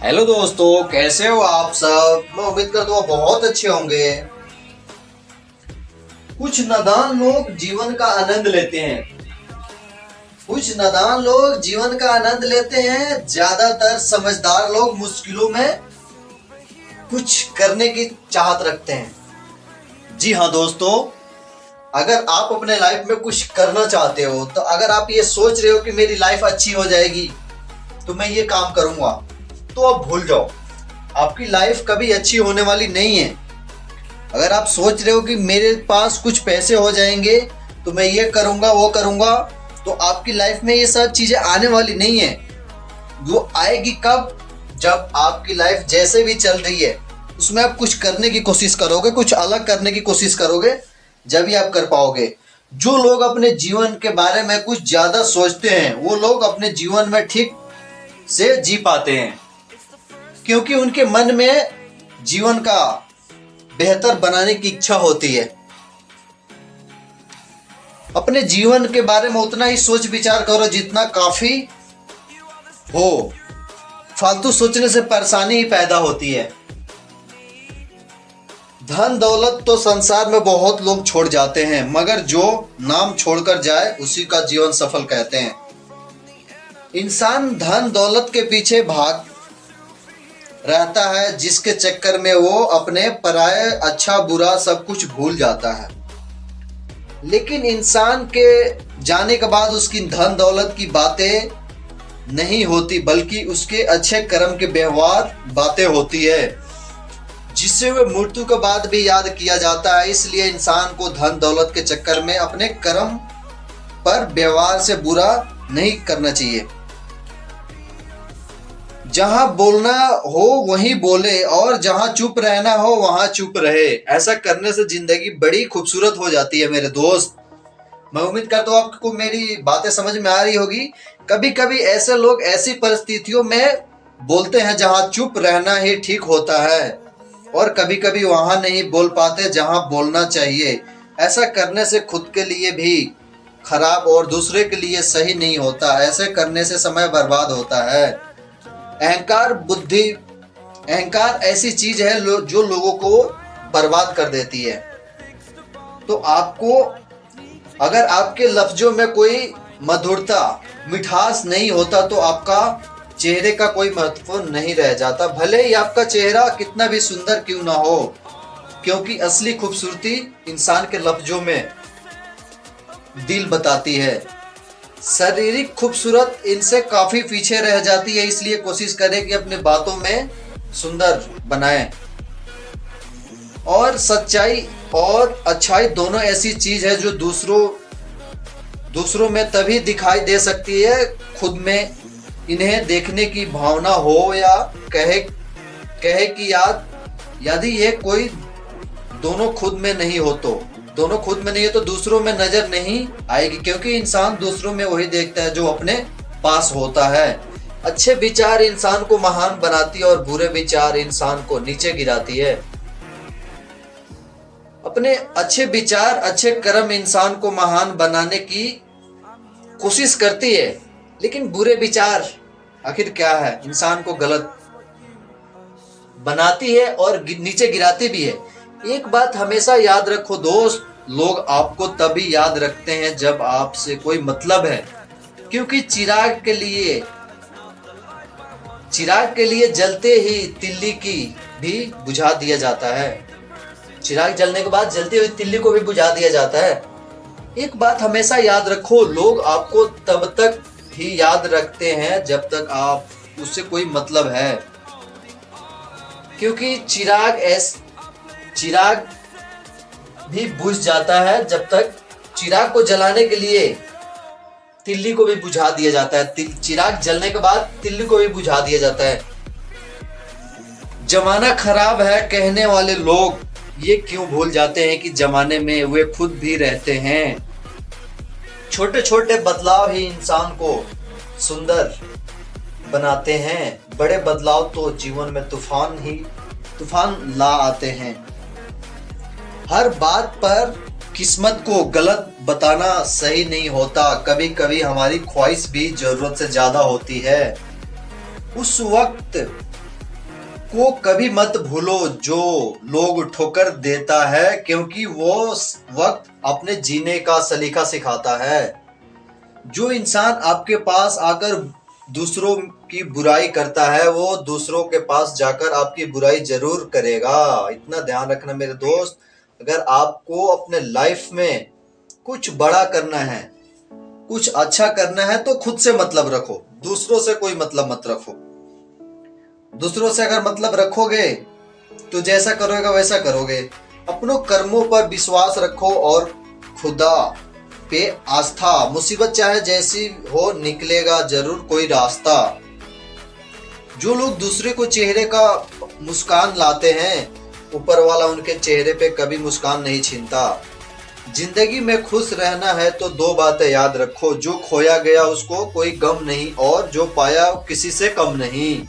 Hello दोस्तों, कैसे हो आप सब। मैं उम्मीद करता हूँ बहुत अच्छे होंगे। कुछ नादान लोग जीवन का आनंद लेते हैं। ज्यादातर समझदार लोग मुश्किलों में कुछ करने की चाहत रखते हैं। जी हाँ दोस्तों, अगर आप अपने लाइफ में कुछ करना चाहते हो, तो अगर आप ये सोच रहे हो कि मेरी लाइफ अच्छी हो जाएगी तो मैं ये काम करूंगा, तो आप भूल जाओ, आपकी लाइफ कभी अच्छी होने वाली नहीं है। अगर आप सोच रहे हो कि मेरे पास कुछ पैसे हो जाएंगे तो मैं ये करूंगा वो करूंगा, तो आपकी लाइफ में ये सब चीजें आने वाली नहीं है। वो आएगी कब? जब आपकी लाइफ जैसे भी चल रही है उसमें आप कुछ करने की कोशिश करोगे, कुछ अलग करने की कोशिश करोगे, जब ही आप कर पाओगे। जो लोग अपने जीवन के बारे में कुछ ज्यादा सोचते हैं वो लोग अपने जीवन में ठीक से जी पाते हैं, क्योंकि उनके मन में जीवन का बेहतर बनाने की इच्छा होती है। अपने जीवन के बारे में उतना ही सोच विचार करो जितना काफी हो। फालतू सोचने से परेशानी ही पैदा होती है। धन दौलत तो संसार में बहुत लोग छोड़ जाते हैं, मगर जो नाम छोड़कर जाए उसी का जीवन सफल कहते हैं। इंसान धन दौलत के पीछे भाग रहता है, जिसके चक्कर में वो अपने पराये अच्छा बुरा सब कुछ भूल जाता है। लेकिन इंसान के जाने के बाद उसकी धन दौलत की बातें नहीं होती, बल्कि उसके अच्छे कर्म के व्यवहार बातें होती है, जिससे वह मृत्यु के बाद भी याद किया जाता है। इसलिए इंसान को धन दौलत के चक्कर में अपने कर्म पर व्यवहार से बुरा नहीं करना चाहिए। जहां बोलना हो वहीं बोले, और जहां चुप रहना हो वहां चुप रहे। ऐसा करने से जिंदगी बड़ी खूबसूरत हो जाती है मेरे दोस्त। मैं उम्मीद करता हूँ आपको मेरी बातें समझ में आ रही होगी। कभी कभी ऐसे लोग ऐसी परिस्थितियों में बोलते हैं जहां चुप रहना ही ठीक होता है, और कभी कभी वहां नहीं बोल पाते जहां बोलना चाहिए। ऐसा करने से खुद के लिए भी खराब और दूसरे के लिए सही नहीं होता। ऐसे करने से समय बर्बाद होता है। अहंकार ऐसी चीज है जो लोगों को बर्बाद कर देती है। तो आपको, अगर आपके लफ्जों में कोई मधुरता मिठास नहीं होता तो आपका चेहरे का कोई महत्व नहीं रह जाता, भले ही आपका चेहरा कितना भी सुंदर क्यों ना हो, क्योंकि असली खूबसूरती इंसान के लफ्जों में दिल बताती है। शारीरिक खूबसूरत इनसे काफी पीछे रह जाती है, इसलिए कोशिश करें कि अपने बातों में सुंदर बनाएं। और सच्चाई और अच्छाई दोनों ऐसी चीज है जो दूसरों में तभी दिखाई दे सकती है, खुद में इन्हें देखने की भावना हो, या कहे कि यदि ये कोई दोनों खुद में नहीं हो तो दूसरों में नजर नहीं आएगी, क्योंकि इंसान दूसरों में वही देखता है जो अपने पास होता है। अच्छे विचार इंसान को महान बनाती है और बुरे विचार इंसान को नीचे गिराती है। अपने अच्छे विचार अच्छे कर्म इंसान को महान बनाने की कोशिश करती है, लेकिन बुरे विचार आखिर क्या है, इंसान को गलत बनाती है और नीचे गिराती भी है। एक बात हमेशा याद रखो दोस्त, लोग आपको तभी याद रखते हैं जब आपसे कोई मतलब है, क्योंकि चिराग के लिए जलते ही तिल्ली की भी बुझा दिया जाता है। चिराग जलने के बाद जलती हुई तिल्ली को भी बुझा दिया जाता है। एक बात हमेशा याद रखो, लोग आपको तब तक ही याद रखते हैं जब तक आप उससे कोई मतलब है, क्योंकि चिराग भी बुझ जाता है जब तक चिराग को जलाने के लिए तिल्ली को भी बुझा दिया जाता है। चिराग जलने के बाद तिल्ली को भी बुझा दिया जाता है। जमाना खराब है कहने वाले लोग ये क्यों भूल जाते हैं कि जमाने में वे खुद भी रहते हैं। छोटे छोटे बदलाव ही इंसान को सुंदर बनाते हैं, बड़े बदलाव तो जीवन में तूफान ला आते हैं। हर बात पर किस्मत को गलत बताना सही नहीं होता, कभी कभी हमारी ख्वाहिश भी जरूरत से ज्यादा होती है। उस वक्त को कभी मत भूलो जो लोग ठोकर देता है, क्योंकि वो वक्त अपने जीने का सलीका सिखाता है। जो इंसान आपके पास आकर दूसरों की बुराई करता है वो दूसरों के पास जाकर आपकी बुराई जरूर करेगा। इतना ध्यान रखना मेरे दोस्त। अगर आपको अपने लाइफ में कुछ बड़ा करना है, कुछ अच्छा करना है, तो खुद से मतलब रखो, दूसरों से कोई मतलब मत रखो। दूसरों से अगर मतलब रखोगे तो जैसा करोगे वैसा करोगे। अपनों कर्मों पर विश्वास रखो और खुदा पे आस्था। मुसीबत चाहे जैसी हो निकलेगा जरूर कोई रास्ता। जो लोग दूसरे को चेहरे का मुस्कान लाते हैं, ऊपर वाला उनके चेहरे पे कभी मुस्कान नहीं छीनता। जिंदगी में खुश रहना है तो दो बातें याद रखो, जो खोया गया उसको कोई गम नहीं और जो पाया किसी से कम नहीं।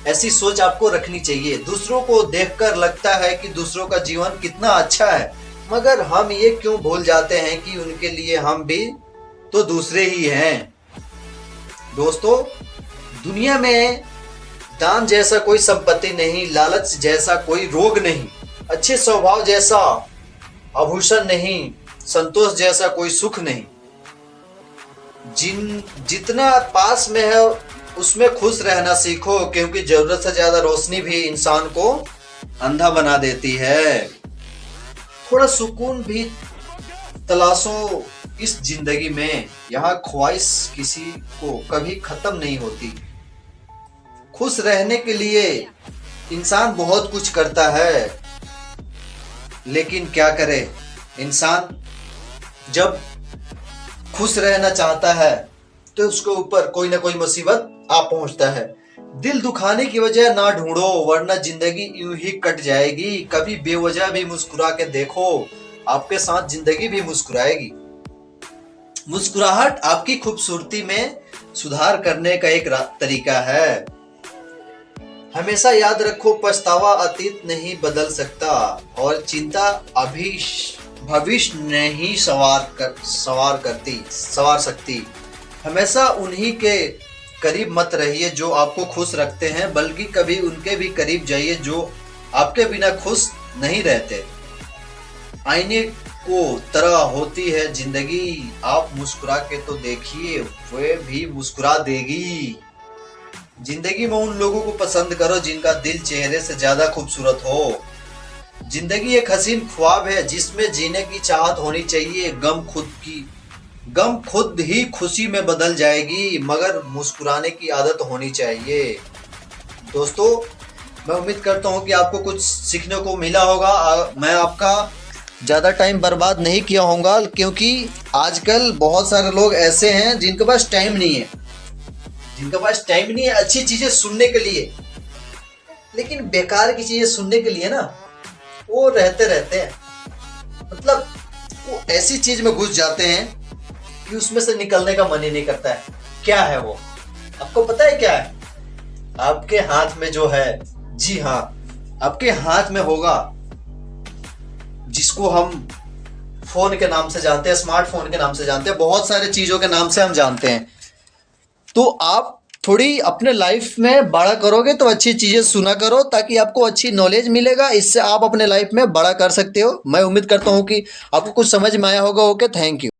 ऐसी सोच आपको रखनी चाहिए। दूसरों को देखकर लगता है कि दूसरों का जीवन कितना अच्छा है, मगर हम ये क्यों भूल जाते हैं कि उनके लिए हम भी तो दूसरे ही हैं। दोस्तों, दुनिया में दान जैसा कोई संपत्ति नहीं, लालच जैसा कोई रोग नहीं, अच्छे स्वभाव जैसा आभूषण नहीं, संतोष जैसा कोई सुख नहीं। जितना पास में है उसमें खुश रहना सीखो, क्योंकि जरूरत से ज्यादा रोशनी भी इंसान को अंधा बना देती है। थोड़ा सुकून भी तलाशो इस जिंदगी में, यहाँ ख्वाहिश किसी को कभी खत्म नहीं होती। खुश रहने के लिए इंसान बहुत कुछ करता है, लेकिन क्या करे, इंसान जब खुश रहना चाहता है तो उसके ऊपर कोई ना कोई मुसीबत आ पहुंचता है। दिल दुखाने की वजह ना ढूंढो, वरना जिंदगी यूं ही कट जाएगी। कभी बेवजह भी मुस्कुरा के देखो, आपके साथ जिंदगी भी मुस्कुराएगी। मुस्कुराहट आपकी खूबसूरती में सुधार करने का एक तरीका है। हमेशा याद रखो, पछतावा अतीत नहीं बदल सकता और चिंता अभी भविष्य नहीं सवार सकती। हमेशा उन्हीं के करीब मत रहिए जो आपको खुश रखते हैं, बल्कि कभी उनके भी करीब जाइए जो आपके बिना खुश नहीं रहते। आईने को तरह होती है जिंदगी, आप मुस्कुरा के तो देखिए, वे भी मुस्कुरा देगी। जिंदगी में उन लोगों को पसंद करो जिनका दिल चेहरे से ज्यादा खूबसूरत हो। जिंदगी एक हसीन ख्वाब है जिसमें जीने की चाहत होनी चाहिए। गम खुद ही खुशी में बदल जाएगी, मगर मुस्कुराने की आदत होनी चाहिए। दोस्तों, मैं उम्मीद करता हूँ कि आपको कुछ सीखने को मिला होगा। मैं आपका ज़्यादा टाइम बर्बाद नहीं किया होगा, क्योंकि आजकल बहुत सारे लोग ऐसे हैं जिनके पास टाइम नहीं है, अच्छी चीज़ें सुनने के लिए, लेकिन बेकार की चीज़ें सुनने के लिए ना वो रहते हैं। मतलब वो ऐसी चीज़ में घुस जाते हैं कि उसमें से निकलने का मन ही नहीं करता है। क्या है वो, आपको पता है क्या है? आपके हाथ में जो है, जी हाँ, आपके हाथ में होगा, जिसको हम फोन के नाम से जानते हैं, स्मार्टफोन के नाम से जानते हैं, बहुत सारे चीजों के नाम से हम जानते हैं। तो आप थोड़ी अपने लाइफ में बड़ा करोगे तो अच्छी चीजें सुना करो, ताकि आपको अच्छी नॉलेज मिलेगा। इससे आप अपने लाइफ में बड़ा कर सकते हो। मैं उम्मीद करता हूँ कि आपको कुछ समझ में आया होगा। Okay, thank you.